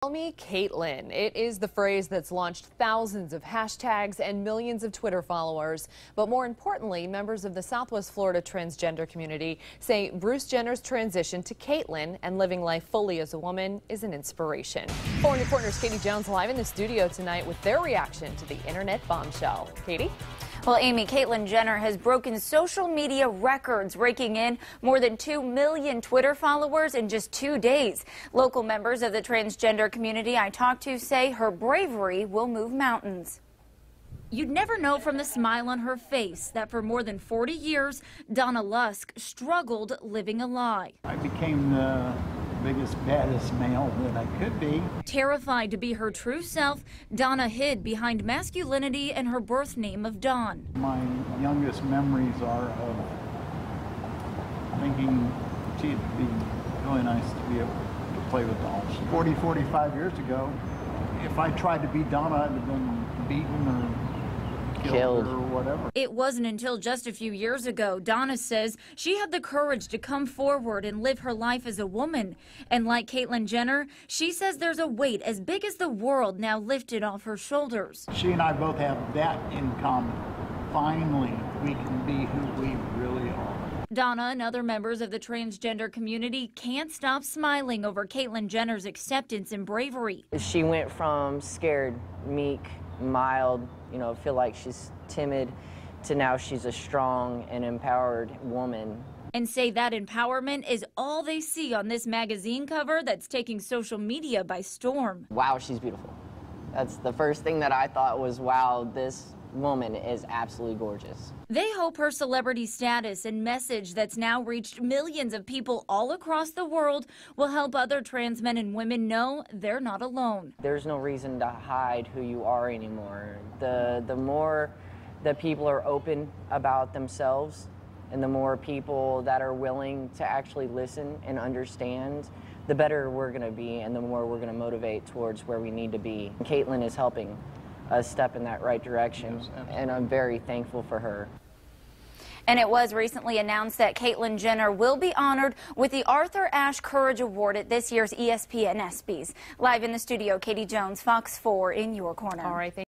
Call me Caitlyn. It is the phrase that's launched thousands of hashtags and millions of Twitter followers. But more importantly, members of the Southwest Florida transgender community say Bruce Jenner's transition to Caitlyn and living life fully as a woman is an inspiration. 4 New Partners Katie Jones live in the studio tonight with their reaction to the internet bombshell. Katie? Well, Amy, Caitlyn Jenner has broken social media records, raking in more than 2 million Twitter followers in just 2 days. Local members of the transgender community I talked to say her bravery will move mountains. You'd never know from the smile on her face that for more than 40 years, Donna Lusk struggled living a lie. I became the biggest, baddest male that I could be. Terrified to be her true self, Donna hid behind masculinity and her birth name of Dawn. My youngest memories are of thinking, gee, it'd be really nice to be able to play with dolls. 40, 45 years ago, if I tried to be Donna, I'd have been beaten or killed or whatever. It wasn't until just a few years ago, Donna says, she had the courage to come forward and live her life as a woman. And like Caitlyn Jenner, she says there's a weight as big as the world now lifted off her shoulders. She and I both have that in common. Finally, we can be who we really are. Donna and other members of the transgender community can't stop smiling over Caitlyn Jenner's acceptance and bravery. She went from scared, meek, mild, feel like she's timid, to now she's a strong and empowered woman. And say that empowerment is all they see on this magazine cover that's taking social media by storm. Wow, she's beautiful. That's the first thing that I thought was, wow, this woman is absolutely gorgeous. They hope her celebrity status and message that's now reached millions of people all across the world will help other trans men and women know they're not alone. There's no reason to hide who you are anymore. The more that people are open about themselves and the more people that are willing to actually listen and understand, the better we're going to be and the more we're going to motivate towards where we need to be. Caitlyn is helping us step in that right direction, yes, and I'm very thankful for her. And it was recently announced that Caitlyn Jenner will be honored with the Arthur Ashe Courage Award at this year's ESPN ESPYs. Live in the studio, Katie Jones, Fox 4 in your corner. All right.